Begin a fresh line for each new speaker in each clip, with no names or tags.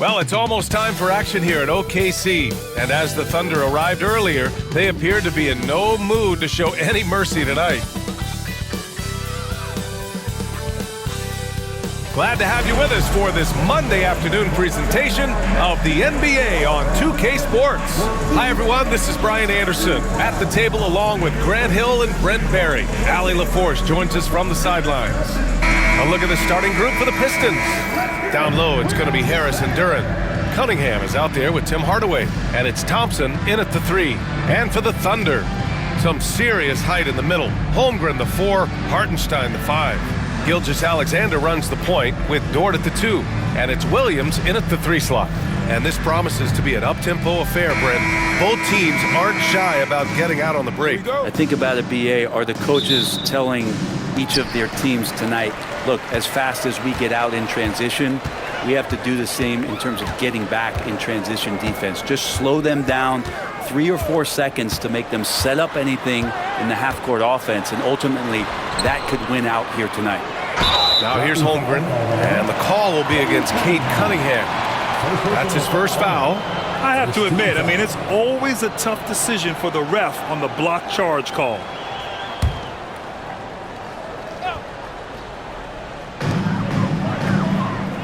Well, it's almost time for action here at OKC. And as the Thunder arrived earlier, they appeared to be in no mood to show any mercy tonight. Glad to have you with us for this Monday afternoon presentation of the NBA on 2K Sports. Hi, everyone. This is Brian Anderson at the table along with Grant Hill and Brent Barry. Allie LaForce joins us from the sidelines. A look at the starting group for the Pistons. Down low, it's going to be Harris and Duren. Cunningham is out there with Tim Hardaway. And it's Thompson in at the 3. And for the Thunder, some serious height in the middle. Holmgren, the 4. Hartenstein, the 5. Gilgeous-Alexander runs the point with Dort at the 2. And it's Williams in at the 3 slot. And this promises to be an up-tempo affair, Brent. Both teams aren't shy about getting out on the break.
I think about it, BA, are the coaches telling each of their teams tonight, look, as fast as we get out in transition, we have to do the same in terms of getting back in transition defense. Just slow them down 3 or 4 seconds to make them set up anything in the half-court offense, and ultimately that could win out here tonight.
Now here's Holmgren, and the call will be against Cade Cunningham. That's his first foul.
I have to admit, it's always a tough decision for the ref on the block charge call.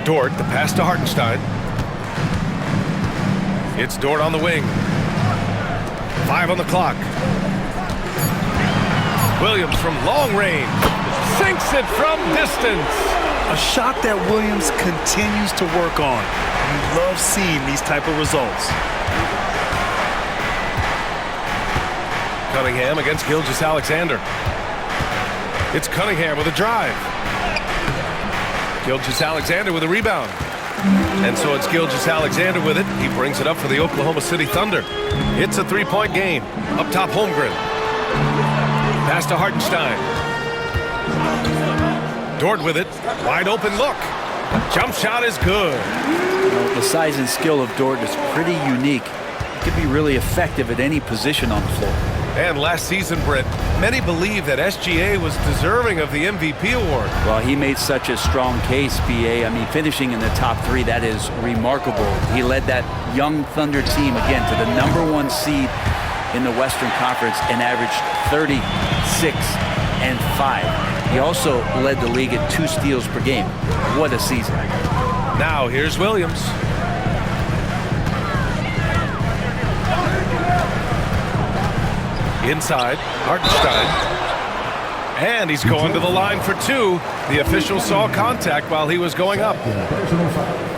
Dort, the pass to Hartenstein. It's Dort on the wing. 5 on the clock. Williams from long range. Sinks it from distance.
A shot that Williams continues to work on. You love seeing these type of results.
Cunningham against Gilgeous-Alexander. It's Cunningham with a drive. Gilgeous-Alexander with a rebound. And so it's Gilgeous-Alexander with it. He brings it up for the Oklahoma City Thunder. It's a 3-point game. Up top, Holmgren. Pass to Hartenstein. Dort with it. Wide open look. Jump shot is good.
The size and skill of Dort is pretty unique. He could be really effective at any position on the floor.
And last season, Brent, many believe that SGA was deserving of the MVP award.
Well, he made such a strong case, BA. Finishing in the top 3, that is remarkable. He led that young Thunder team, again, to the #1 seed in the Western Conference and averaged 36 and 5. He also led the league at 2 steals per game. What a season.
Now, here's Williams. Inside, Hartenstein. And he's going to the line for 2. The official saw contact while he was going up.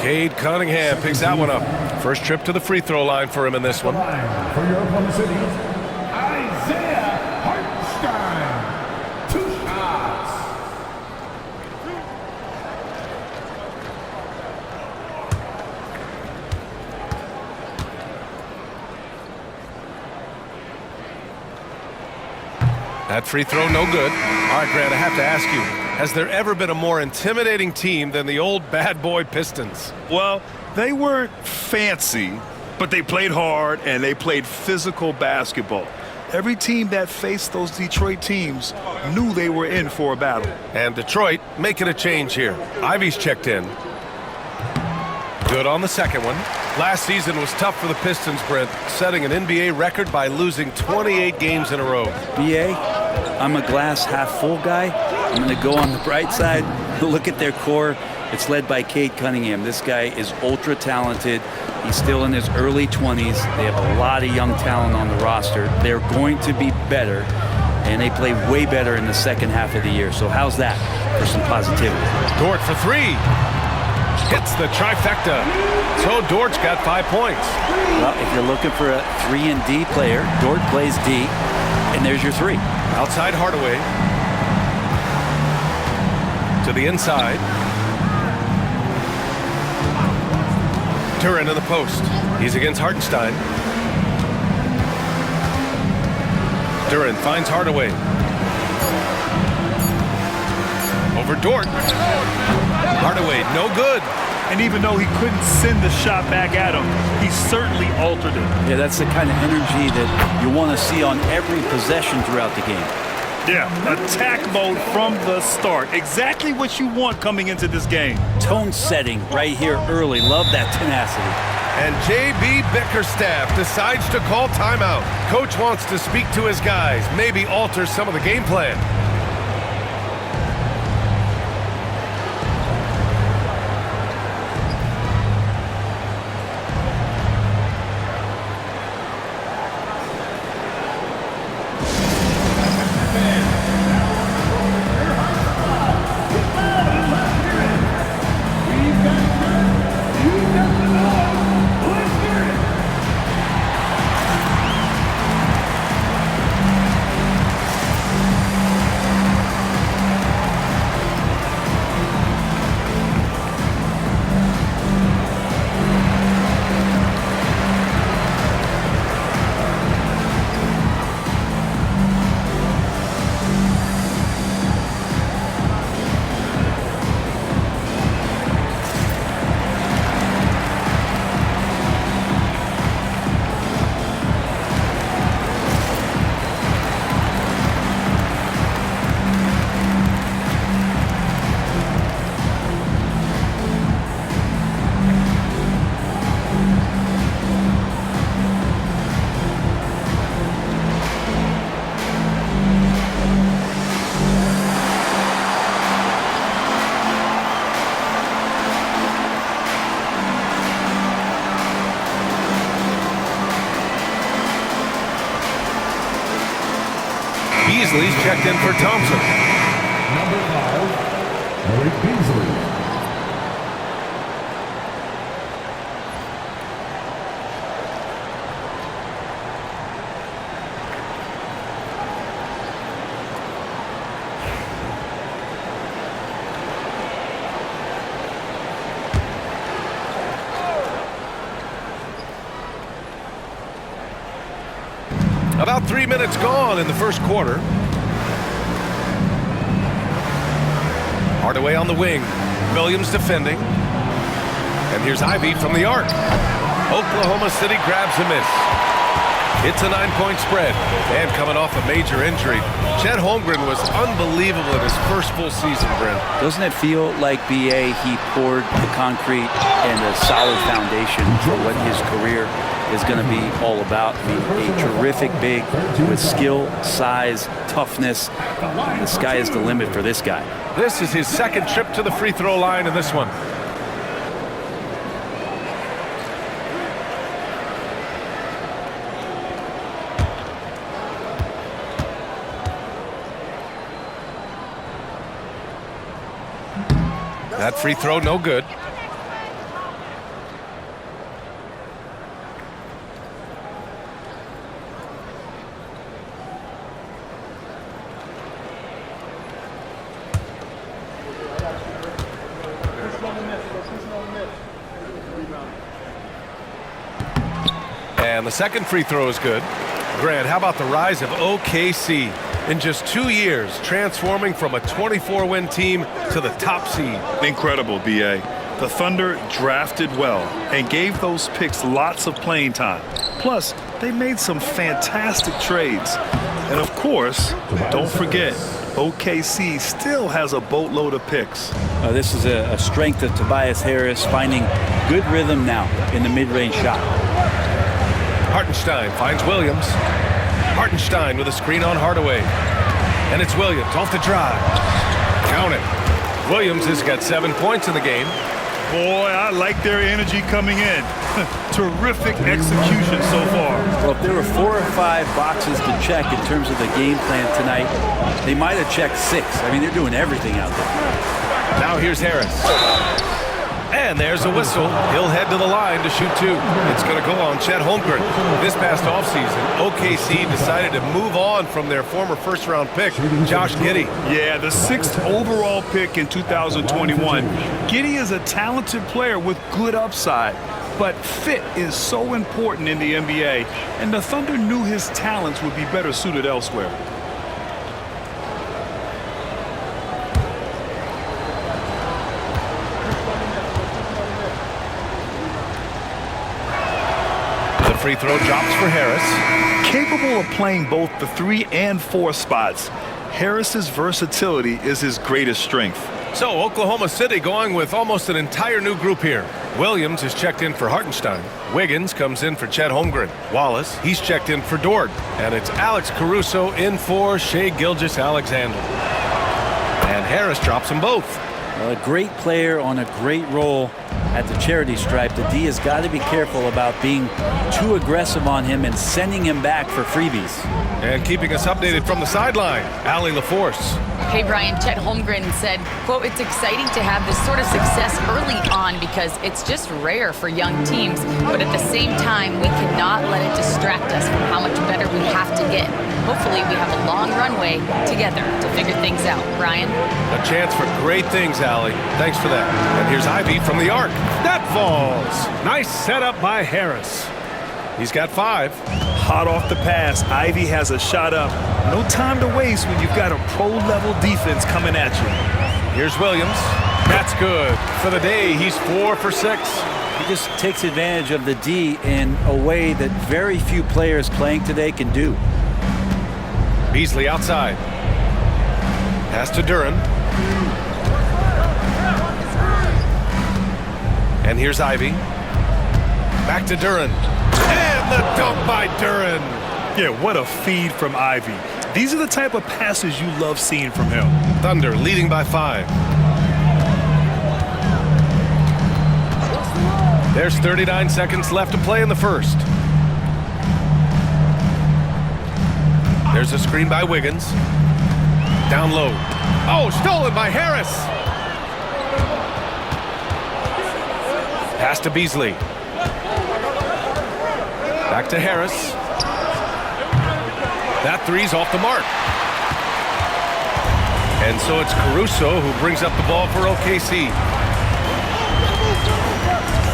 Cade Cunningham picks that one up. First trip to the free throw line for him in this one.
For your Oklahoma City, Isaiah Hartenstein. 2 shots.
That free throw, no good. All right, Grant, I have to ask you, has there ever been a more intimidating team than the old bad boy Pistons?
Well, they weren't fancy, but they played hard and they played physical basketball. Every team that faced those Detroit teams knew they were in for a battle.
And Detroit making a change here. Ivy's checked in. Good on the second one. Last season was tough for the Pistons, Brent, setting an NBA record by losing 28 games in a row.
BA, I'm a glass half full guy. I'm going to go on the bright side. Look at their core. It's led by Cade Cunningham. This guy is ultra talented. He's still in his early 20s. They have a lot of young talent on the roster. They're going to be better, and they play way better in the second half of the year. So how's that for some positivity?
Dort for 3. Hits the trifecta. So Dort's got 5 points.
Well, if you're looking for a 3-and-D player, Dort plays D, and there's your 3.
Outside Hardaway. To the inside. Duren in the post. He's against Hartenstein. Duren finds Hardaway. Over Dort. Hardaway, no good.
And even though he couldn't send the shot back at him, he certainly altered it.
Yeah, that's the kind of energy that you want to see on every possession throughout the game.
Yeah, attack mode from the start. Exactly what you want coming into this game.
Tone setting right here early. Love that tenacity.
And J.B. Bickerstaff decides to call timeout. Coach wants to speak to his guys, maybe alter some of the game plan. Beasley's checked in for Thompson.
Number 5, Malik Beasley.
About 3 minutes gone in the first quarter. Hardaway on the wing. Williams defending. And here's Ivey from the arc. Oklahoma City grabs a miss. It's a 9-point spread. And coming off a major injury, Chet Holmgren was unbelievable in his first full season, Brent.
Doesn't it feel like BA, he poured the concrete and a solid foundation for what his career is going to be all about? I mean, a terrific big with skill, size, toughness. The sky is the limit for this guy.
This is his second trip to the free throw line in this one. That free throw, no good. And the second free throw is good. Grant, how about the rise of OKC? In just 2 years, transforming from a 24-win team to the top seed.
Incredible, B.A. The Thunder drafted well and gave those picks lots of playing time. Plus, they made some fantastic trades. And of course, don't forget, OKC still has a boatload of picks.
This is a strength of Tobias Harris, finding good rhythm now in the mid-range shot.
Hartenstein finds Williams. Hartenstein with a screen on Hardaway. And it's Williams off the drive. Count it. Williams has got 7 points in the game.
Boy, I like their energy coming in. Terrific execution so far.
Well, if there were 4 or 5 boxes to check in terms of the game plan tonight, they might have checked 6. I mean, they're doing everything out there.
Now here's Harris. And there's a whistle. He'll head to the line to shoot 2. It's going to go on Chet Holmgren. This past offseason, OKC decided to move on from their former first-round pick, Josh Giddey.
Yeah, the 6th overall pick in 2021. Giddey is a talented player with good upside, but fit is so important in the NBA, and the Thunder knew his talents would be better suited elsewhere.
Free throw drops for Harris.
Capable of playing both the 3 and 4 spots. Harris's versatility is his greatest strength.
So Oklahoma City going with almost an entire new group here. Williams is checked in for Hartenstein. Wiggins comes in for Chet Holmgren. Wallace, he's checked in for Dort. And it's Alex Caruso in for Shai Gilgeous-Alexander. And Harris drops them both.
A great player on a great role at the charity stripe. The D has got to be careful about being too aggressive on him and sending him back for freebies.
And keeping us updated from the sideline, Allie LaForce.
Hey, Brian, Chet Holmgren said, quote, "It's exciting to have this sort of success early on because it's just rare for young teams. But at the same time, we cannot let it distract us from how much better we have to get. Hopefully, we have a long runway together to figure things out." Brian?
A chance for great things, Allie. Thanks for that. And here's Ivy from the arc. That falls. Nice setup by Harris. He's got 5.
Hot off the pass, Ivy has a shot up. No time to waste when you've got a pro-level defense coming at you.
Here's Williams. That's good. For the day, he's 4 for 6.
He just takes advantage of the D in a way that very few players playing today can do.
Beasley outside. Pass to Duren. And here's Ivy. Back to Duren. And the dunk by Duren.
Yeah, what a feed from Ivy. These are the type of passes you love seeing from him.
Thunder leading by 5. There's 39 seconds left to play in the first. There's a screen by Wiggins. Down low. Oh, stolen by Harris. Pass to Beasley. Back to Harris. That three's off the mark. And so it's Caruso who brings up the ball for OKC.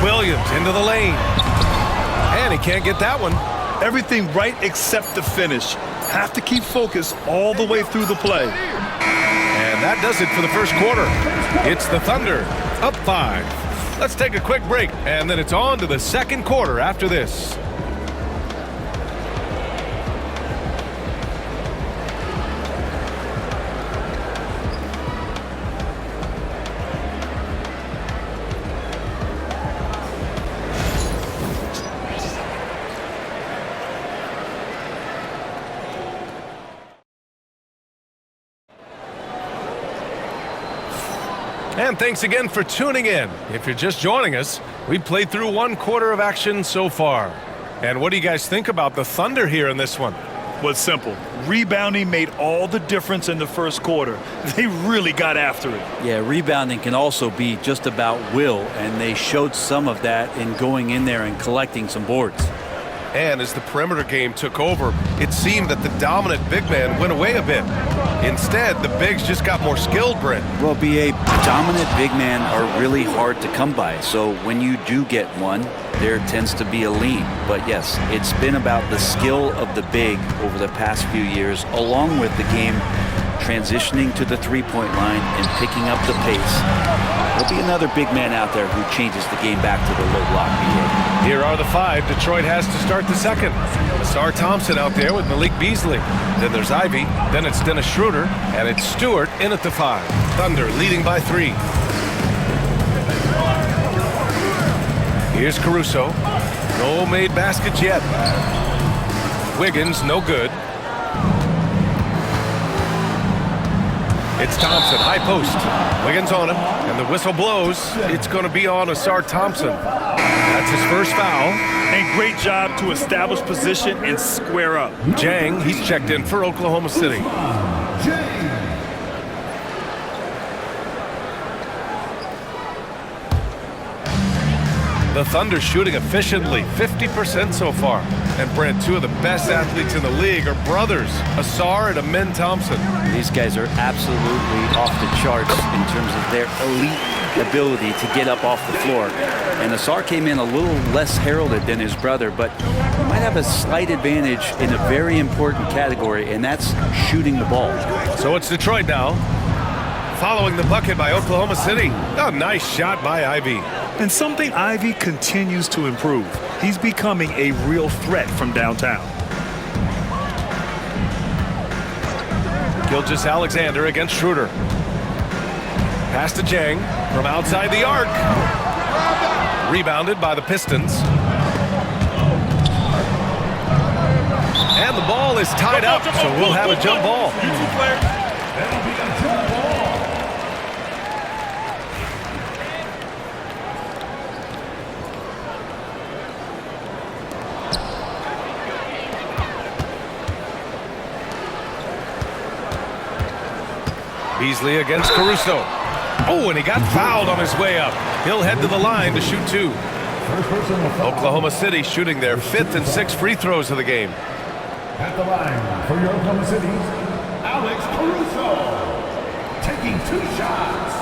Williams into the lane. And he can't get that one.
Everything right except the finish. Have to keep focused all the way through the play.
And that does it for the first quarter. It's the Thunder, up 5. Let's take a quick break, and then it's on to the second quarter after this. And thanks again for tuning in. If you're just joining us, we've played through 1 quarter of action so far. And what do you guys think about the Thunder here in this one?
Well, it's simple. Rebounding made all the difference in the first quarter. They really got after it.
Yeah, rebounding can also be just about will, and they showed some of that in going in there and collecting some boards.
And as the perimeter game took over, it seemed that the dominant big man went away a bit. Instead, the bigs just got more skilled, Brent.
Well, BA, dominant big men are really hard to come by. So when you do get one, there tends to be a lean. But yes, it's been about the skill of the big over the past few years, along with the game transitioning to the three-point line and picking up the pace. There'll be another big man out there who changes the game back to the low block, BA.
Here are the 5 Detroit has to start the second. Ausar Thompson out there with Malik Beasley. Then there's Ivy. Then it's Dennis Schroeder. And it's Stewart in at the 5. Thunder leading by 3. Here's Caruso. No made baskets yet. Wiggins, no good. It's Thompson, high post. Wiggins on him, and the whistle blows. It's going to be on Ausar Thompson. That's his first foul.
And great job to establish position and square up.
Jang, he's checked in for Oklahoma City. The Thunder shooting efficiently, 50% so far. And Brent, 2 of the best athletes in the league are brothers, Ausar and Amen Thompson.
These guys are absolutely off the charts in terms of their elite ability to get up off the floor. And Ausar came in a little less heralded than his brother, but he might have a slight advantage in a very important category, and that's shooting the ball.
So it's Detroit now, following the bucket by Oklahoma City. A nice shot by Ivy.
And something Ivy continues to improve. He's becoming a real threat from downtown.
Gilgeous Alexander against Schroeder. Pass to Jang from outside the arc. Rebounded by the Pistons. And the ball is tied up, so we'll have a jump ball.
That'll be a jump ball.
Beasley against Caruso. Oh, and he got fouled on his way up. He'll head to the line to shoot 2.
First personal foul.
Oklahoma City shooting their 5th and 6th free throws of the game.
At the line for your Oklahoma City, Alex Caruso. Taking 2 shots.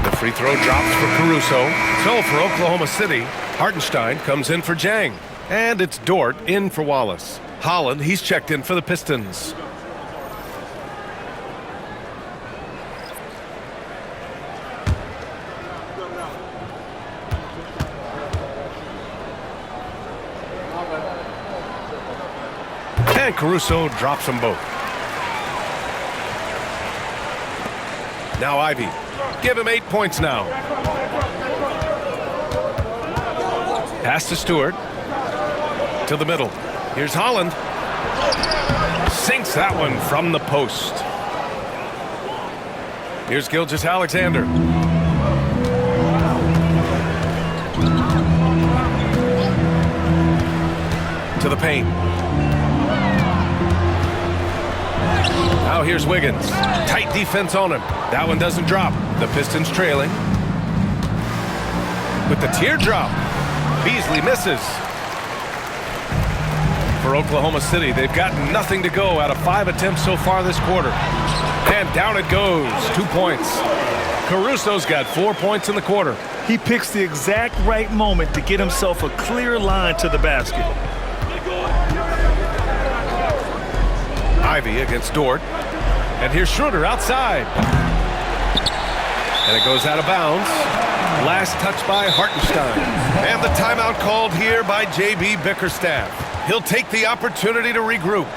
The free throw drops for Caruso. So for Oklahoma City, Hartenstein comes in for Jang. And it's Dort in for Wallace. Holland, he's checked in for the Pistons. And Caruso drops them both. Now Ivy. Give him 8 points now. Pass to Stewart. To the middle. Here's Holland. Sinks that one from the post. Here's Gilgeous Alexander. To the paint. Now here's Wiggins. Tight defense on him. That one doesn't drop. The Pistons trailing. With the teardrop. Beasley misses. For Oklahoma City, they've got nothing to go out of 5 attempts so far this quarter. And down it goes. 2 points. Caruso's got 4 points in the quarter.
He picks the exact right moment to get himself a clear line to the basket.
Ivy against Dort. And here's Schroeder outside. And it goes out of bounds. Last touch by Hartenstein. And the timeout called here by J.B. Bickerstaff. He'll take the opportunity to regroup.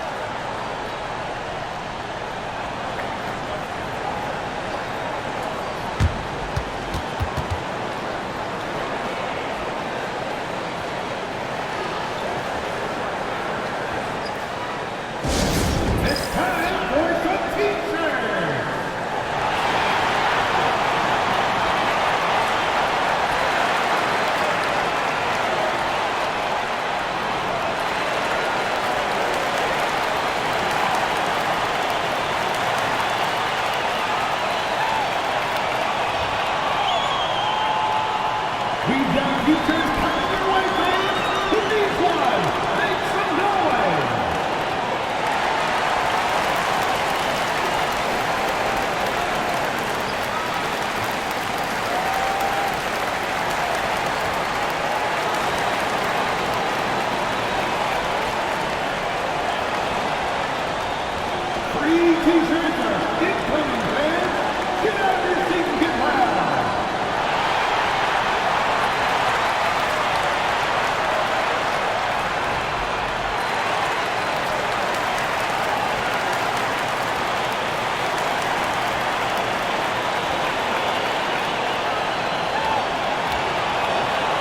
It's time for the teacher. We've got teachers coming their way, fans. Who needs one? Make some noise. Free t-shirts are incoming, fans. Get out of your seat and get loud.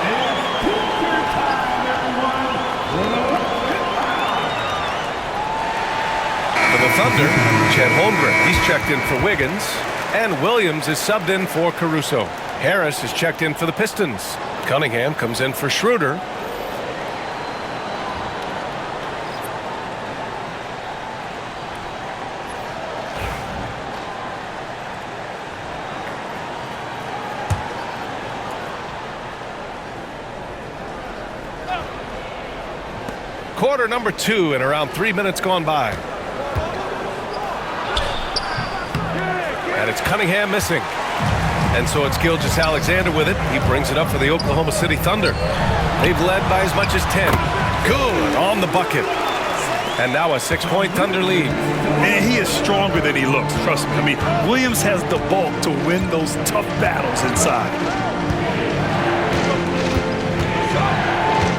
It's teacher time, everyone.
For the Thunder, Chet Holmgren. He's checked in for Wiggins. And Williams is subbed in for Caruso. Harris is checked in for the Pistons. Cunningham comes in for Schroeder. Quarter number 2 and around 3 minutes gone by. And it's Cunningham missing. And so it's Gilgeous Alexander with it. He brings it up for the Oklahoma City Thunder. They've led by as much as 10. Good on the bucket. And now a 6-point Thunder lead.
Man, he is stronger than he looks, trust me. I mean, Williams has the bulk to win those tough battles inside.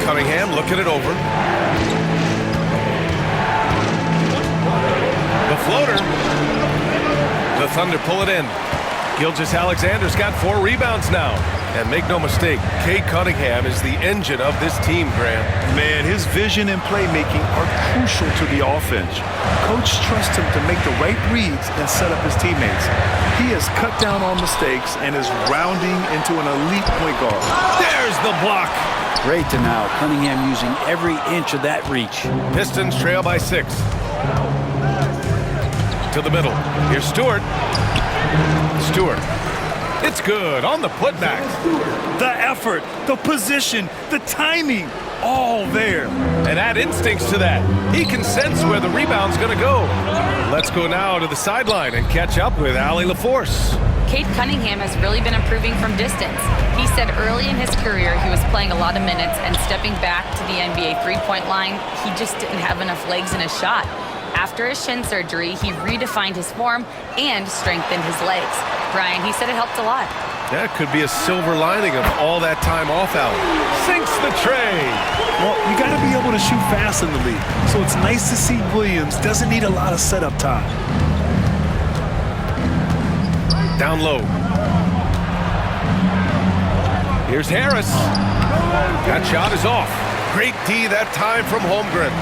Cunningham looking it over. The floater. The Thunder pull it in. Gilgeous-Alexander's got 4 rebounds now. And make no mistake, Cade Cunningham is the engine of this team, Grant.
Man, his vision and playmaking are crucial to the offense. Coach trusts him to make the right reads and set up his teammates. He has cut down on mistakes and is rounding into an elite point guard.
There's the block.
Great to now. Cunningham using every inch of that reach.
Pistons trail by 6. To the middle. Here's Stewart. Stewart. It's good on the putback.
The effort, the position, the timing, all there.
And add instincts to that. He can sense where the rebound's going to go. Let's go now to the sideline and catch up with Allie LaForce.
Cade Cunningham has really been improving from distance. He said early in his career he was playing a lot of minutes and stepping back to the NBA three-point line, he just didn't have enough legs in his shot. After his shin surgery, he redefined his form and strengthened his legs. Brian, he said it helped a lot.
That could be a silver lining of all that time off, Allen. Sinks the tray.
Well, you got to be able to shoot fast in the league. So it's nice to see Williams doesn't need a lot of setup time.
Down low. Here's Harris. That shot is off. Great D that time from Holmgren.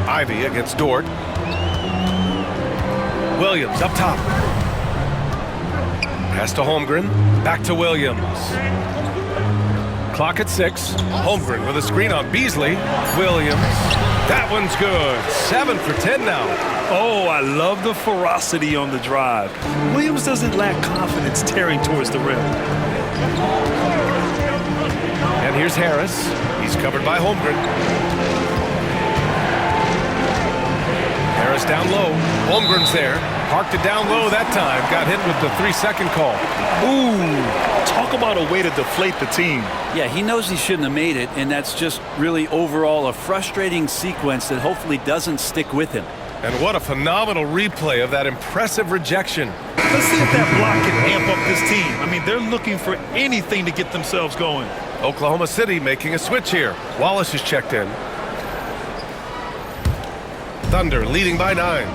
Ivy against Dort. Williams up top. Pass to Holmgren. Back to Williams. Clock at 6. Holmgren with a screen on Beasley. Williams. That one's good. 7 for 10 now.
Oh, I love the ferocity on the drive. Williams doesn't lack confidence tearing towards the rim.
And here's Harris. He's covered by Holmgren. Harris down low. Holmgren's there. Parked it down low that time. Got hit with the 3-second call.
Ooh, talk about a way to deflate the team.
Yeah, he knows he shouldn't have made it, and that's just really overall a frustrating sequence that hopefully doesn't stick with him.
And what a phenomenal replay of that impressive rejection.
Let's see if that block can amp up this team. I mean, they're looking for anything to get themselves going.
Oklahoma City making a switch here. Wallace is checked in. Thunder leading by 9.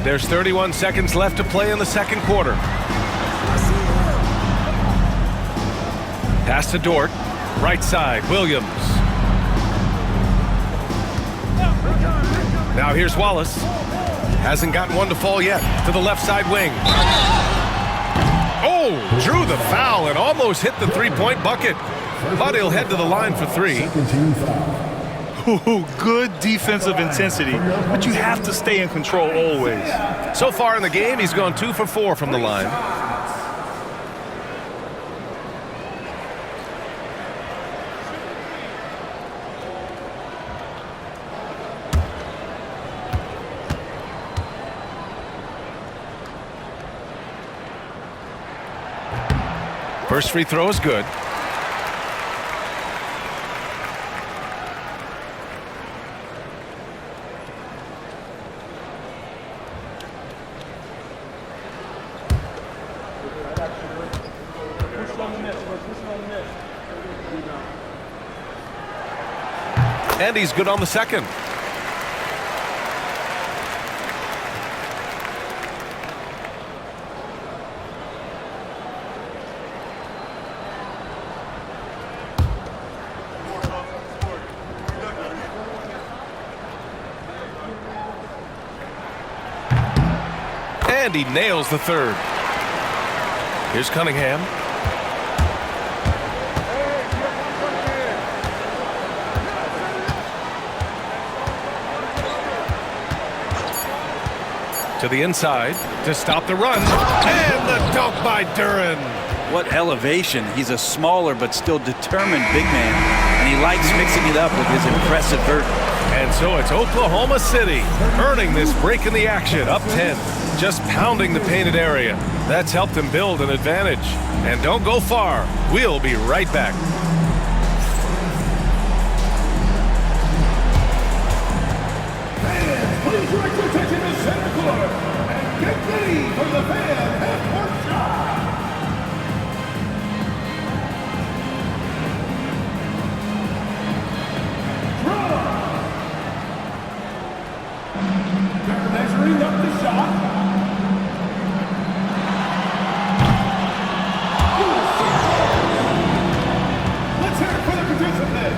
There's 31 seconds left to play in the second quarter. Pass to Dort. Right side, Williams. Now here's Wallace. Hasn't gotten one to fall yet. To the left side wing. Oh, drew the foul and almost hit the three-point bucket. But he'll head to the line for 3.
Ooh, good defensive intensity, but you have to stay in control always.
So far in the game, he's gone 2 for 4 from the line. First free throw is good. And he's good on the second. And he nails the third. Here's Cunningham. To the inside to stop the run. And the dunk by Duren.
What elevation. He's a smaller but still determined big man, and he likes mixing it up with his impressive vert.
And so it's Oklahoma City earning this break in the action, up 10. just pounding the painted area. That's helped him build an advantage. And don't go far. We'll be right back.
Fans, please direct your attention to center court and get ready for the fan half-court shot. They're measuring up the shot. Let's hear it for the participant.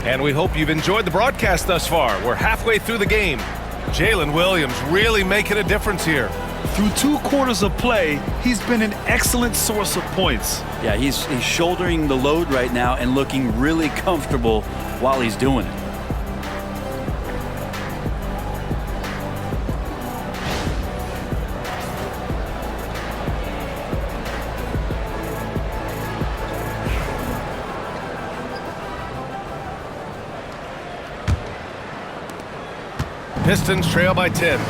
And we hope you've enjoyed the broadcast thus far. We're halfway through the game. Jalen Williams really making a difference here.
Through 2 quarters of play, he's been an excellent source of points.
Yeah, he's shouldering the load right now and looking really comfortable while he's doing it.
Pistons trail by 10.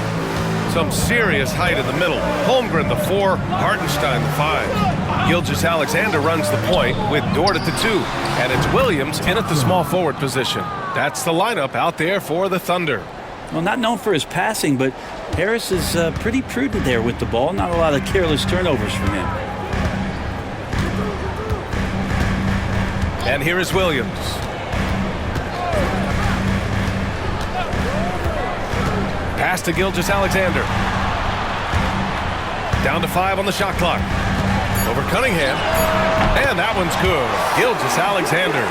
Some serious height in the middle. Holmgren the 4, Hartenstein the 5. Gilgeous-Alexander runs the point with Dort at the 2. And it's Williams in at the small forward position. That's the lineup out there for the Thunder.
Well, not known for his passing, but Harris is pretty prudent there with the ball. Not a lot of careless turnovers from him.
And here is Williams. Pass to Gilgeous-Alexander. Down to 5 on the shot clock. Over Cunningham. And that one's good. Gilgeous-Alexander.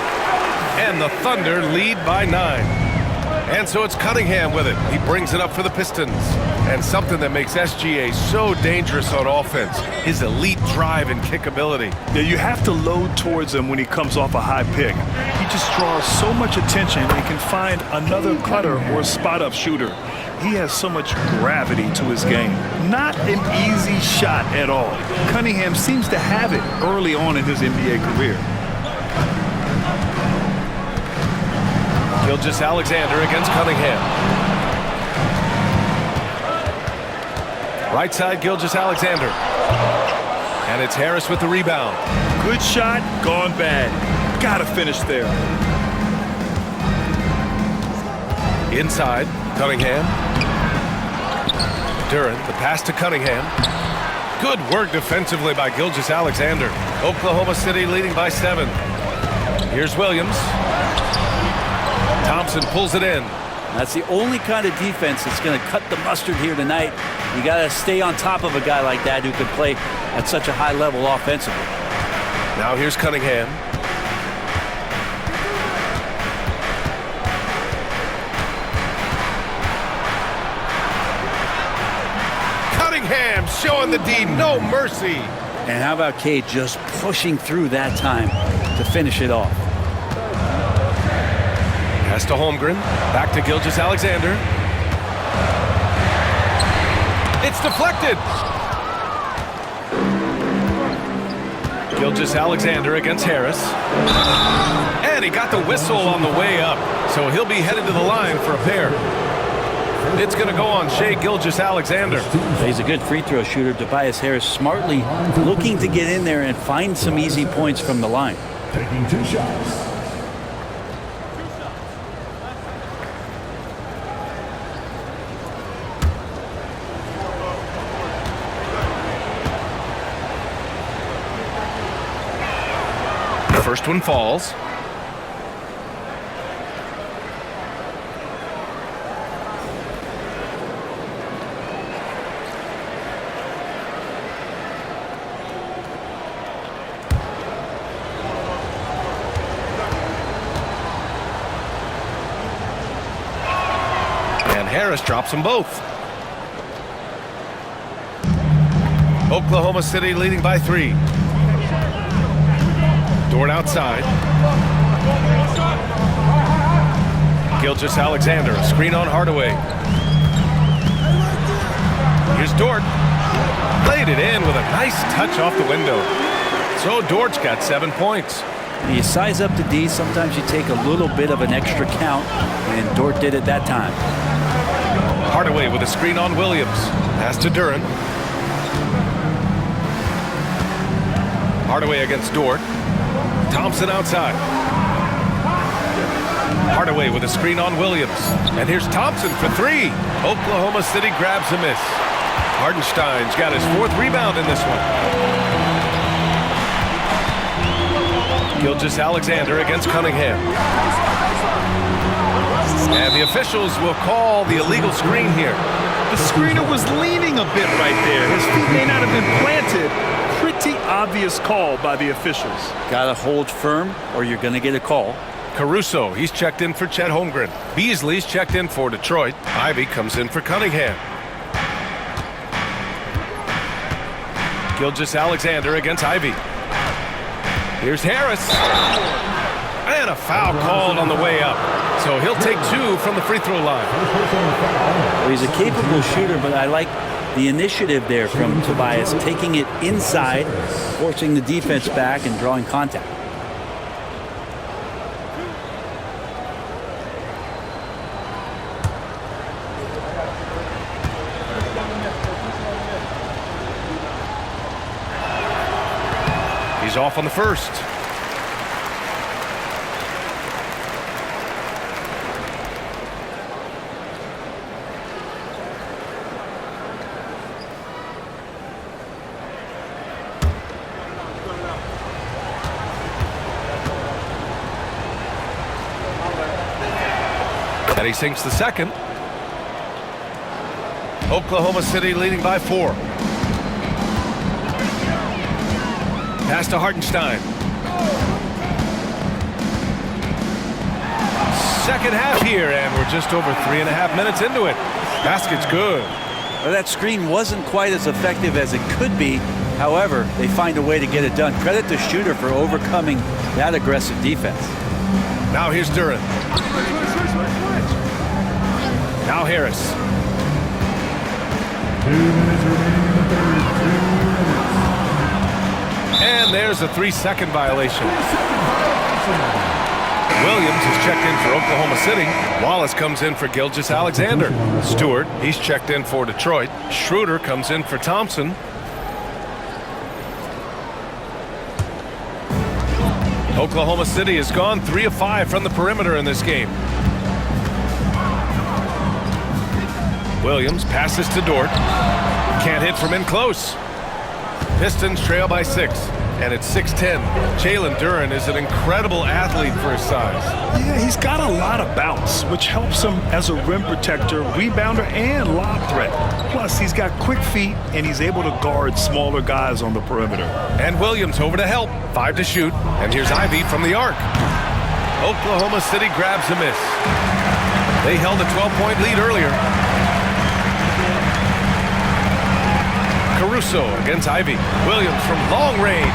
And the Thunder lead by 9. And so it's Cunningham with it. He brings it up for the Pistons. And something that makes SGA so dangerous on offense, his elite drive and kick ability.
Yeah, you have to load towards him when he comes off a high pick. He just draws so much attention and can find another cutter or spot-up shooter. He has so much gravity to his game. Not an easy shot at all. Cunningham seems to have it early on in his NBA career.
Gilgeous-Alexander against Cunningham. Right side, Gilgeous-Alexander. And it's Harris with the rebound.
Good shot, gone bad. Gotta finish there.
Inside, Cunningham. Duren, the pass to Cunningham. Good work defensively by Gilgeous-Alexander. Oklahoma City leading by 7. Here's Williams. Thompson pulls it in.
That's the only kind of defense that's going to cut the mustard here tonight. You got to stay on top of a guy like that who can play at such a high level offensively.
Now here's Cunningham. Cunningham showing the D, no mercy.
And how about Cade just pushing through that time to finish it off?
Pass to Holmgren. Back to Gilgeous-Alexander. It's deflected. Gilgeous-Alexander against Harris. And he got the whistle on the way up. So he'll be headed to the line for a pair. It's going to go on Shai Gilgeous-Alexander.
He's a good free throw shooter. Tobias Harris smartly looking to get in there and find some easy points from the line.
Taking 2 shots.
First one falls. And Harris drops them both. Oklahoma City leading by 3. Dort outside. Gilgeous-Alexander, a screen on Hardaway. Here's Dort. Played it in with a nice touch off the window. So Dort's got 7 points.
When you size up the D, sometimes you take a little bit of an extra count, and Dort did it that time.
Hardaway with a screen on Williams. Pass to Duren. Hardaway against Dort. Thompson outside. Hardaway with a screen on Williams. And here's Thompson for 3. Oklahoma City grabs a miss. Hartenstein's got his 4th rebound in this one. Gilgeous-Alexander against Cunningham. And the officials will call the illegal screen here.
The screener was leaning a bit right there. His feet may not have been planted. Pretty obvious call by the officials.
Gotta hold firm or you're gonna get a call.
Caruso, he's checked in for Chet Holmgren. Beasley's checked in for Detroit. Ivy comes in for Cunningham. Gilgeous-Alexander against Ivy. Here's Harris. And a foul called on the way up. So he'll take 2 from the free throw line.
Well, he's a capable shooter, but I like the initiative there from Tobias, taking it inside, forcing the defense back and drawing contact.
He's off on the first. And he sinks the second. Oklahoma City leading by 4. Pass to Hartenstein. Second half here, and we're just over 3.5 minutes into it. Basket's good.
Well, that screen wasn't quite as effective as it could be. However, they find a way to get it done. Credit the shooter for overcoming that aggressive defense.
Now here's Duren. Now Harris.
2 minutes remaining in the third. 2 minutes.
And there's a 3-second violation. Williams is checked in for Oklahoma City. Wallace comes in for Gilgeous-Alexander. Stewart, he's checked in for Detroit. Schroeder comes in for Thompson. Oklahoma City has gone 3 of 5 from the perimeter in this game. Williams passes to Dort. Can't hit from in close. Pistons trail by 6, and it's 6-10. Jalen Duren is an incredible athlete for his size.
Yeah, he's got a lot of bounce, which helps him as a rim protector, rebounder, and lob threat. Plus, he's got quick feet, and he's able to guard smaller guys on the perimeter.
And Williams over to help. 5 to shoot, and here's Ivy from the arc. Oklahoma City grabs a miss. They held a 12-point lead earlier. Caruso against Ivy. Williams from long range.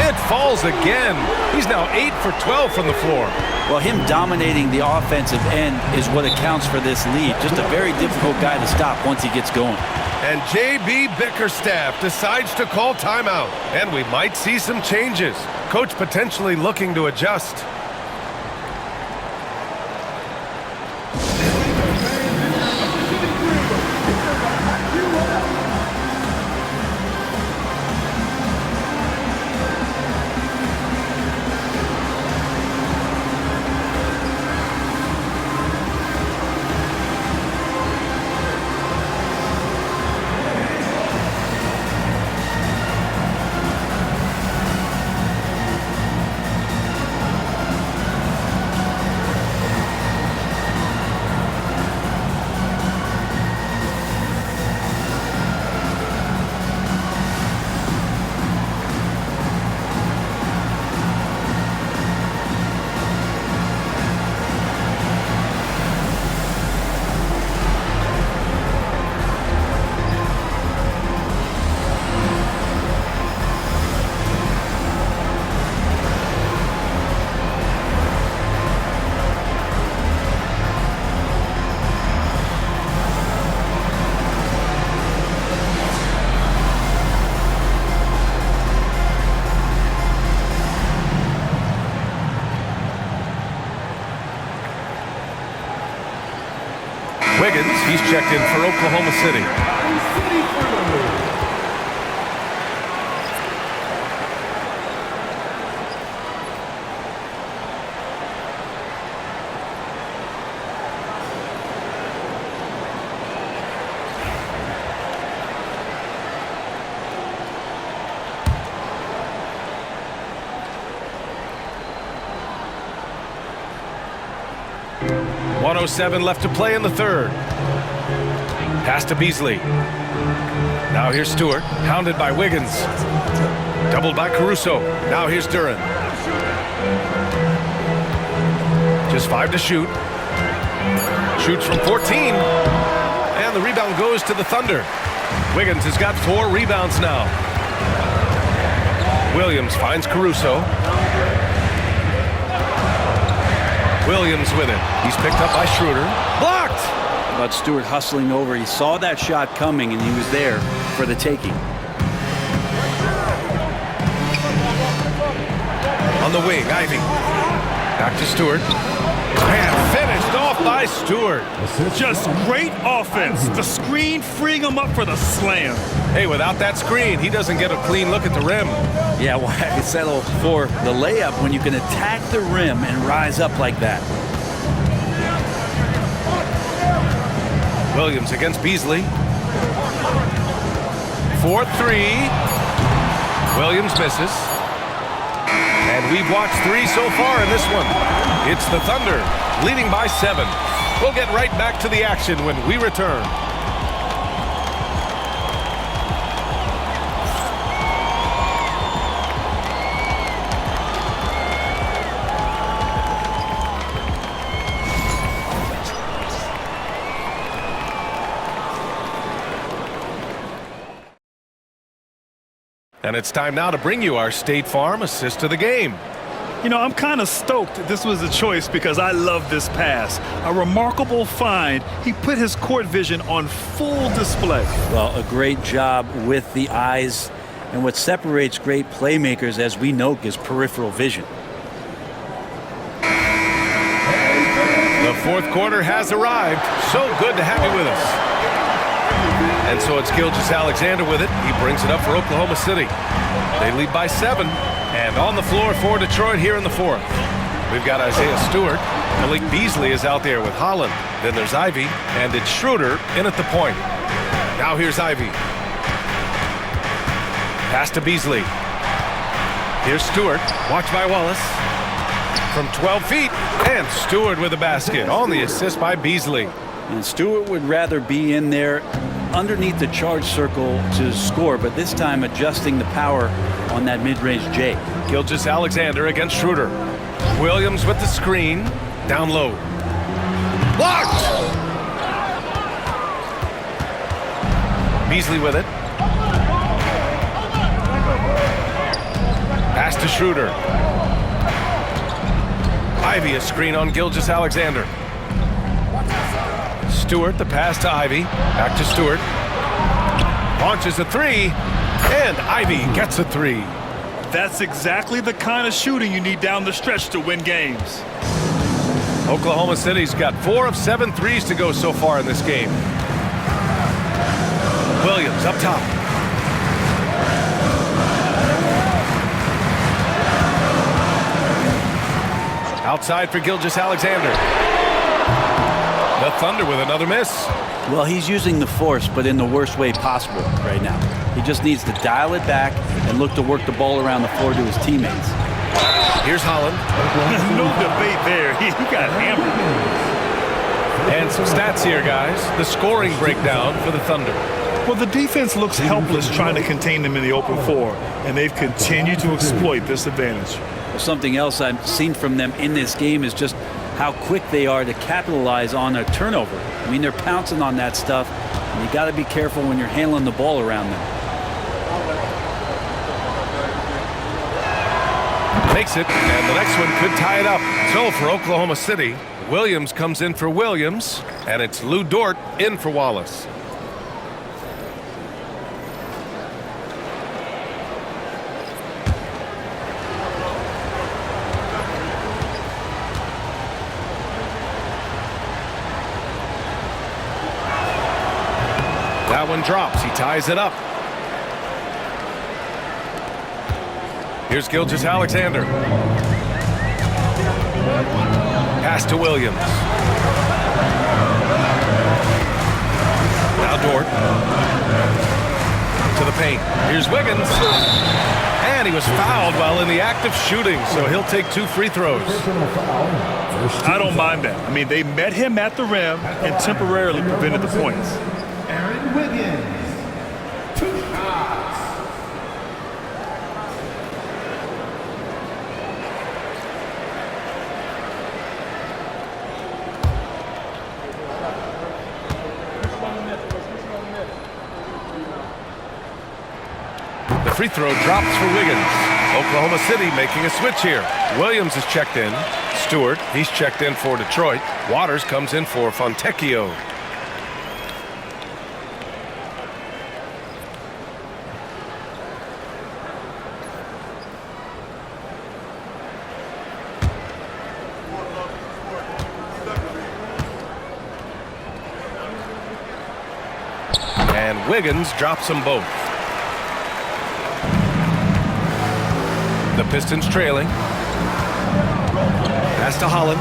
It falls again. He's now 8 for 12 from the floor.
Well, him dominating the offensive end is what accounts for this lead. Just a very difficult guy to stop once he gets going.
And J.B. Bickerstaff decides to call timeout. And we might see some changes. Coach potentially looking to adjust. Wiggins. He's checked in for Oklahoma City. .107 left to play in the third. Pass to Beasley. Now here's Stewart, hounded by Wiggins. Doubled by Caruso. Now here's Duren. Just 5 to shoot. Shoots from 14. And the rebound goes to the Thunder. Wiggins has got 4 rebounds now. Williams finds Caruso. Williams with it. He's picked up by Schroeder. Blocked!
But Stewart hustling over. He saw that shot coming, and he was there for the taking.
On the wing, Ivy. Back to Stewart. And finished off by Stewart.
Just great offense. The screen freeing him up for the slam.
Hey, without that screen, he doesn't get a clean look at the rim.
Yeah, why settle for the layup when you can attack the rim and rise up like that?
Williams against Beasley. 4-3. Williams misses. And we've watched 3 so far in this one. It's the Thunder leading by 7. We'll get right back to the action when we return. And it's time now to bring you our State Farm assist of the game.
You know, I'm kind of stoked this was a choice because I love this pass. A remarkable find. He put his court vision on full display.
Well, a great job with the eyes. And what separates great playmakers, as we know, is peripheral vision.
The fourth quarter has arrived. So good to have you with us. And so it's Gilgeous-Alexander with it. He brings it up for Oklahoma City. They lead by 7. And on the floor for Detroit here in the fourth. We've got Isaiah Stewart. Malik Beasley is out there with Holland. Then there's Ivy. And it's Schroeder in at the point. Now here's Ivy. Pass to Beasley. Here's Stewart. Watched by Wallace. From 12 feet. And Stewart with the basket on the assist by Beasley.
And Stewart would rather be in there underneath the charge circle to score, but this time adjusting the power on that mid-range J.
Gilgeous-Alexander against Schroeder. Williams with the screen. Down low. Blocked! Beasley with it. Pass to Schroeder. Ivy a screen on Gilgeous-Alexander. Stewart, the pass to Ivy. Back to Stewart. Launches a 3. And Ivy gets a 3.
That's exactly the kind of shooting you need down the stretch to win games.
Oklahoma City's got 4 of 7 threes to go so far in this game. Williams up top. Outside for Gilgeous-Alexander. The Thunder with another miss.
Well, he's using the force, but in the worst way possible right now. He just needs to dial it back and look to work the ball around the floor to his teammates.
Here's Holland.
No debate there. He got hammered.
And some stats here, guys. The scoring breakdown for the Thunder.
Well, the defense looks helpless trying to contain them in the open floor, and they've continued to exploit this advantage.
Well, something else I've seen from them in this game is just how quick they are to capitalize on a turnover. I mean, they're pouncing on that stuff, and you got to be careful when you're handling the ball around them.
Makes it, and the next one could tie it up. So for Oklahoma City, Williams comes in for Williams, and it's Lou Dort in for Wallace. one drops. He ties it up. Here's Gilgeous-Alexander. Pass to Williams. Now Dort. To the paint. Here's Wiggins. And he was fouled while in the act of shooting, so he'll take 2 free throws.
I don't mind that. I mean, they met him at the rim and temporarily prevented the points.
Aaron Wiggins. 2 shots.
The free throw drops for Wiggins. Oklahoma City making a switch here. Williams is checked in. Stewart, he's checked in for Detroit. Waters comes in for Fontecchio. And Wiggins drops them both. The Pistons trailing. Pass to Holland.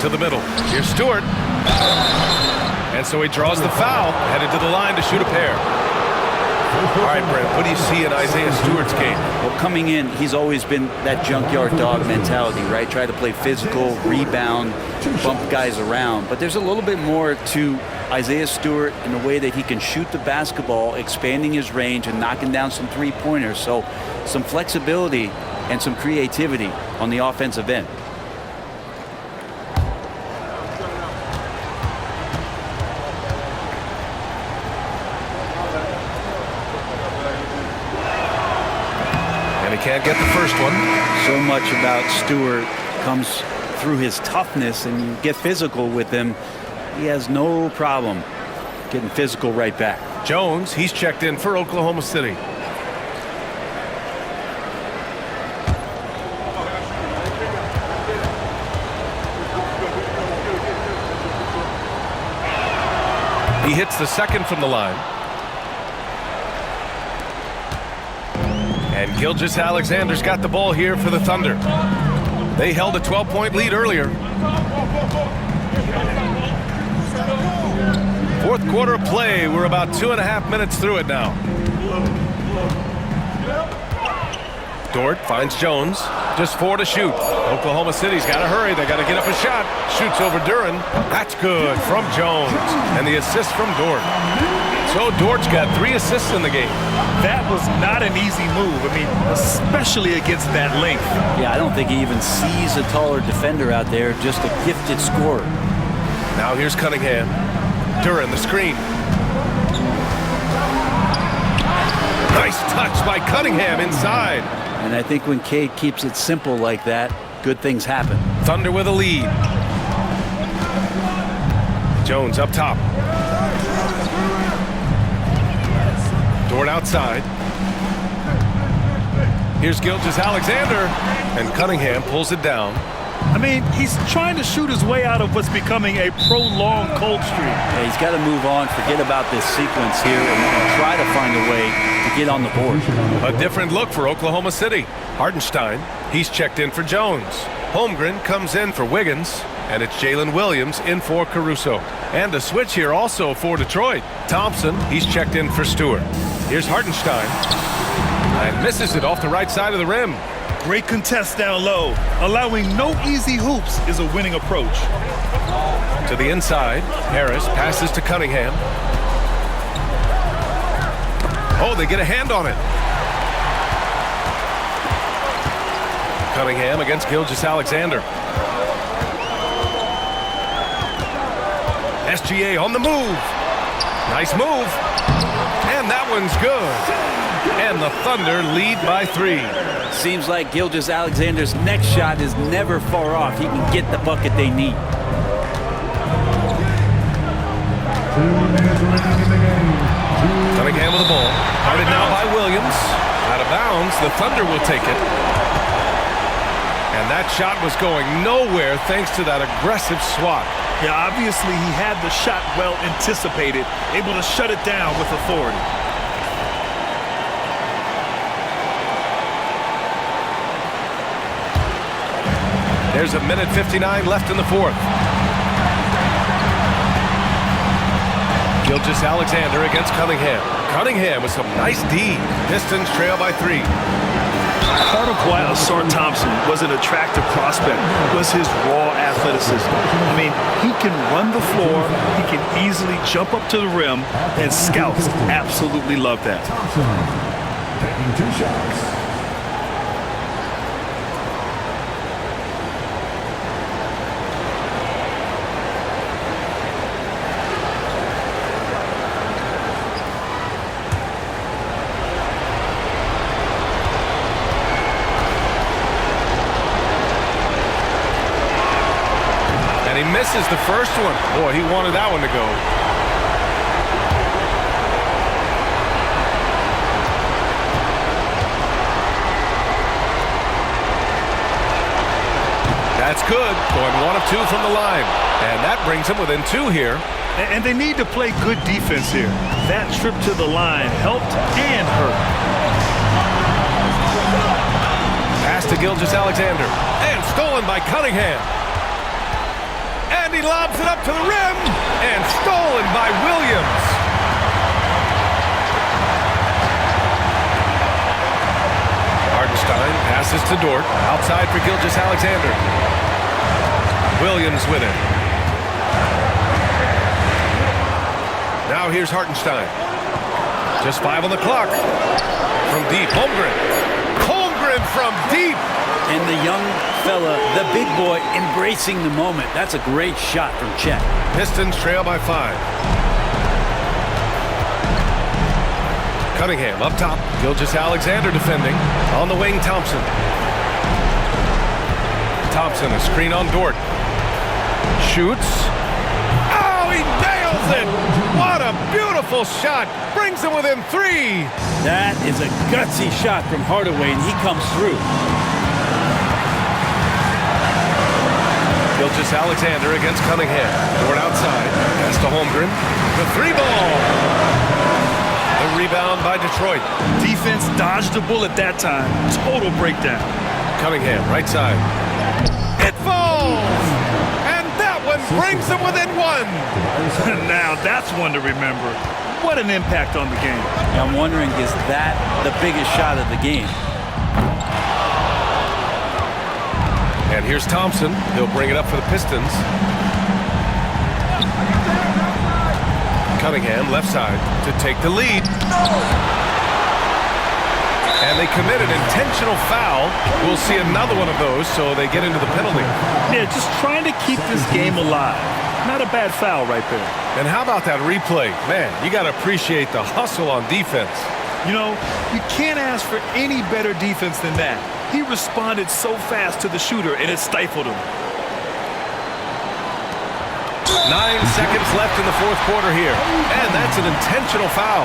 To the middle. Here's Stewart. And so he draws the foul, headed to the line to shoot a pair. All right, Brent, what do you see in Isaiah Stewart's game?
Well, coming in, he's always been that junkyard dog mentality, right? Try to play physical, rebound, bump guys around. But there's a little bit more to Isaiah Stewart in the way that he can shoot the basketball, expanding his range and knocking down some three-pointers. So some flexibility and some creativity on the offensive end.
And he can't get the first one.
So much about Stewart comes through his toughness, and you get physical with him. He has no problem getting physical right back.
Jones, he's checked in for Oklahoma City. He hits the second from the line. And Gilgeous-Alexander's got the ball here for the Thunder. They held a 12-point lead earlier. Fourth quarter of play. We're about 2.5 minutes through it now. Dort finds Jones. Just 4 to shoot. Oklahoma City's got to hurry. They got to get up a shot. Shoots over Duren. That's good from Jones. And the assist from Dort. So Dort's got 3 assists in the game.
That was not an easy move. I mean, especially against that length.
Yeah, I don't think he even sees a taller defender out there, just a gifted scorer.
Now here's Cunningham. Duren, the screen. Nice touch by Cunningham inside.
And I think when Cade keeps it simple like that, good things happen.
Thunder with a lead. Jones up top. Dort outside. Here's Gilgeous-Alexander. And Cunningham pulls it down.
I mean, he's trying to shoot his way out of what's becoming a prolonged cold streak.
Yeah, he's got to move on, forget about this sequence here, and try to find a way to get on the board.
A different look for Oklahoma City. Hartenstein, he's checked in for Jones. Holmgren comes in for Wiggins. And it's Jalen Williams in for Caruso. And a switch here also for Detroit. Thompson, he's checked in for Stewart. Here's Hartenstein. And misses it off the right side of the rim.
Great contest down low. Allowing no easy hoops is a winning approach.
To the inside, Harris passes to Cunningham. Oh, they get a hand on it. Cunningham against Gilgeous-Alexander. SGA on the move. Nice move. And that one's good. And the Thunder lead by 3.
Seems like Gilgeous-Alexander's next shot is never far off. He can get the bucket they need.
2 minutes remaining in the game.
Cunningham with the ball. Guarded now by Williams. Out of bounds. The Thunder will take it. And that shot was going nowhere thanks to that aggressive swat.
Yeah, obviously he had the shot well anticipated, able to shut it down with authority.
There's a minute 59 left in the fourth. Gilgeous-Alexander against Cunningham. Cunningham with some nice D. Pistons trail by 3.
Part of why Ausar Thompson was an attractive prospect was his raw athleticism. I mean, he can run the floor, he can easily jump up to the rim, and scouts absolutely love that.
Thompson taking 2 shots.
He misses the first one. Boy, he wanted that one to go. That's good. Going 1 of 2 from the line. And that brings him within 2 here.
And they need to play good defense here. That trip to the line helped and hurt.
Pass to Gilgeous-Alexander. And stolen by Cunningham. And he lobs it up to the rim, and stolen by Williams. Hartenstein passes to Dort, outside for Gilgeous-Alexander. Williams with it. Now here's Hartenstein. Just 5 on the clock. From deep, Holmgren. Holmgren from deep.
And the young fella, the big boy, embracing the moment. That's a great shot from Chet.
Pistons trail by 5. Cunningham up top. Gilgeous-Alexander defending. On the wing, Thompson. Thompson, a screen on Dort. Shoots. Oh, he nails it! What a beautiful shot! Brings him within 3.
That is a gutsy shot from Hardaway, and he comes through.
Gilgeous-Alexander against Cunningham. Dort outside. Pass to Holmgren. The 3 ball. The rebound by Detroit.
Defense dodged the bullet that time. Total breakdown.
Cunningham, right side. It falls! And that one brings them within 1.
Now that's one to remember. What an impact on the game.
I'm wondering, is that the biggest shot of the game?
And here's Thompson. He'll bring it up for the Pistons. Cunningham, left side, to take the lead. And they commit an intentional foul. We'll see another one of those, so they get into the penalty.
Yeah, just trying to keep this game alive. Not a bad foul right there.
And how about that replay? Man, you got to appreciate the hustle on defense.
You know, you can't ask for any better defense than that. He responded so fast to the shooter, and it stifled him.
9 seconds left in the fourth quarter here. And that's an intentional foul.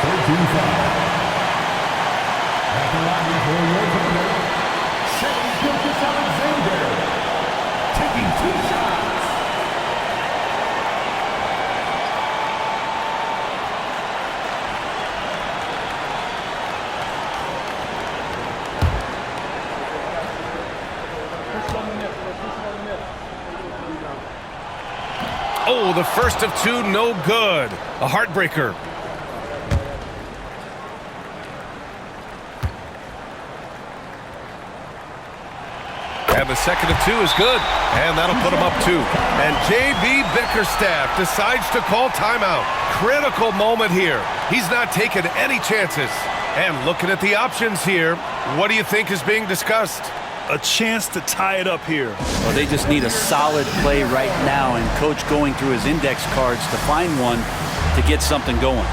13 foul. At the line for your partner, Shai Gilgeous-Alexander, taking 2 shots.
Oh, the first of 2, no good. A heartbreaker. And the second of 2 is good. And that'll put him up 2. And J.B. Bickerstaff decides to call timeout. Critical moment here. He's not taking any chances. And looking at the options here, what do you think is being discussed?
A chance to tie it up here.
Well, they just need a solid play right now, and Coach going through his index cards to find one to get something going.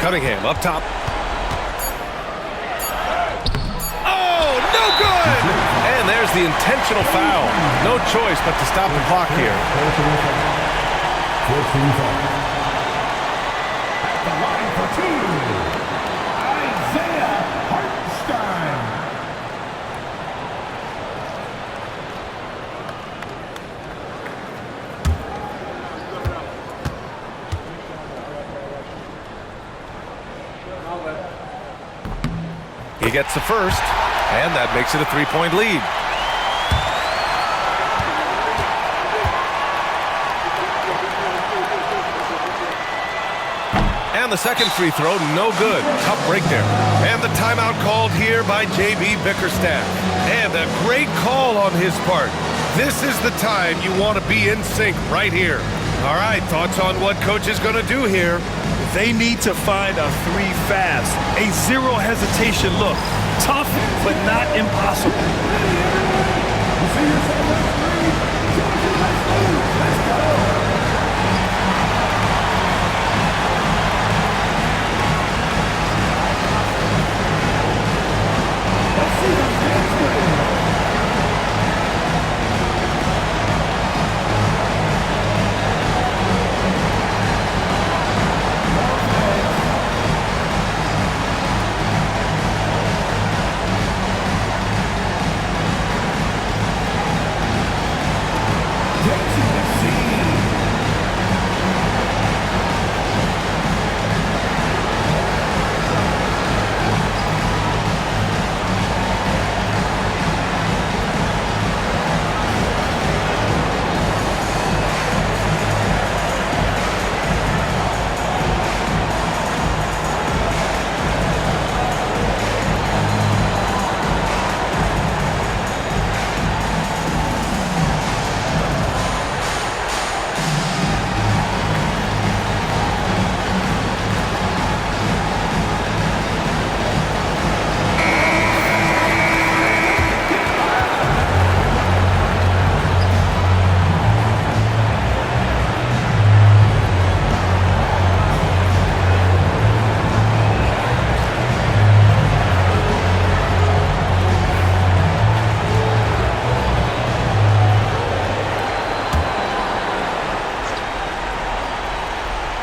Cunningham up top. Oh, no good! And there's the intentional foul. No choice but to stop the clock here.
At the line for two, Isaiah Hartenstein.
He gets the first, and that makes it a 3-point lead. And the second free throw, no good. Tough break there. And the timeout called here by J.B. Bickerstaff. And a great call on his part. This is the time you want to be in sync right here. All right, thoughts on what coach is going to do here?
They need to find a three fast, a zero hesitation look. Tough, but not impossible.
You see yourself at three? Georgia, let's move. Let's go. Let's see those hands move. Taking the scene.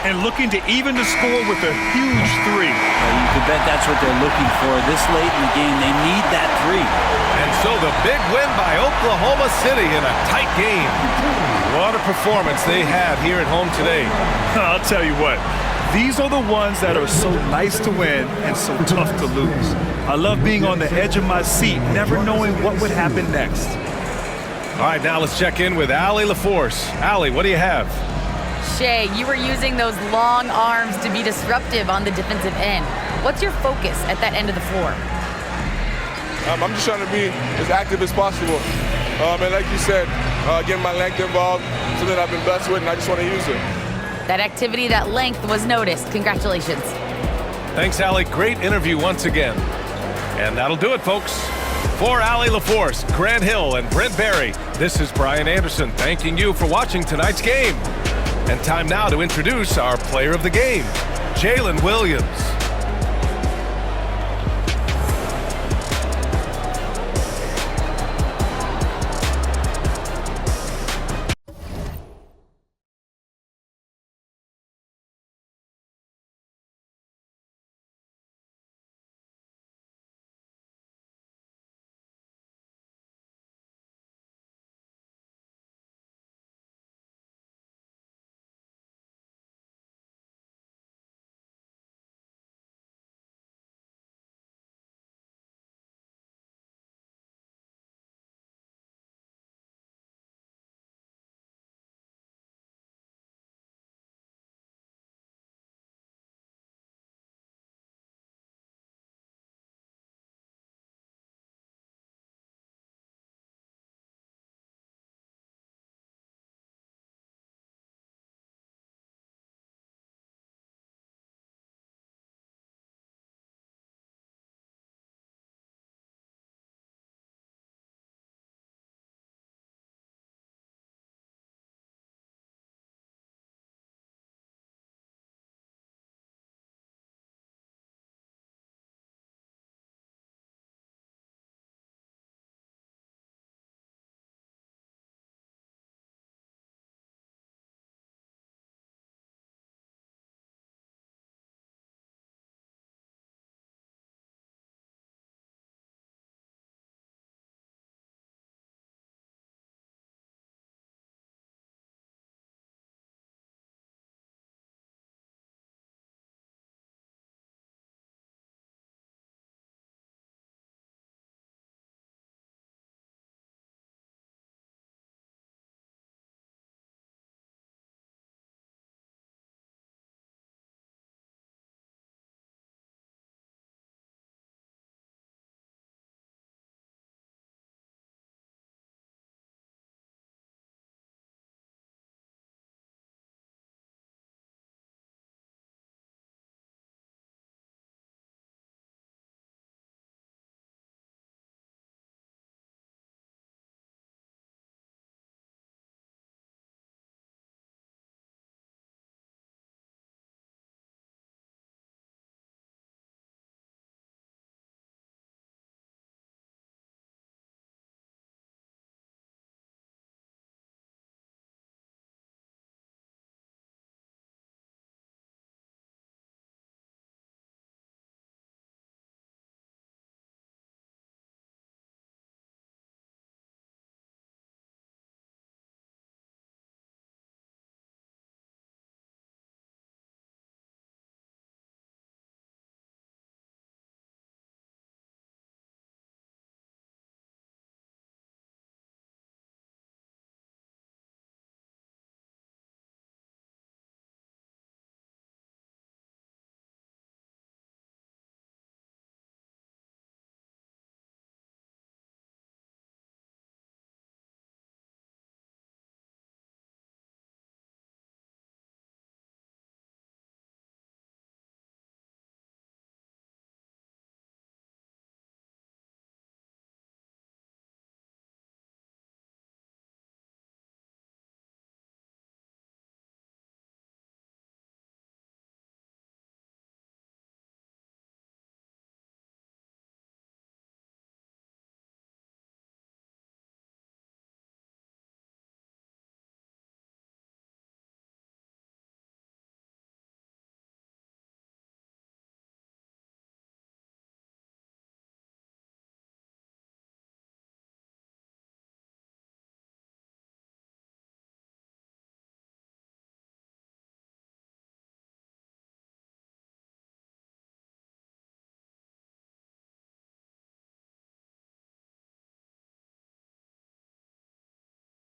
And looking to even the score with a huge three.
You could bet that's what they're looking for this late in the game. They need that three.
And so the big win by Oklahoma City in a tight game. What a performance they had here at home today.
I'll tell you what, these are the ones that are so nice to win and so tough to lose. I love being on the edge of my seat, never knowing what would happen next.
All right, now let's check in with Allie LaForce. Allie, what do you have?
Shea, you were using those long arms to be disruptive on the defensive end. What's your focus at that end of the floor?
I'm just trying to be as active as possible. And like you said, getting my length involved, something I've been blessed with, and I just want to use it.
That activity, that length was noticed. Congratulations.
Thanks, Allie. Great interview once again. And that'll do it, folks. For Allie LaForce, Grant Hill, and Brent Barry, this is Brian Anderson thanking you for watching tonight's game. And time now to introduce our player of the game, Jalen Williams.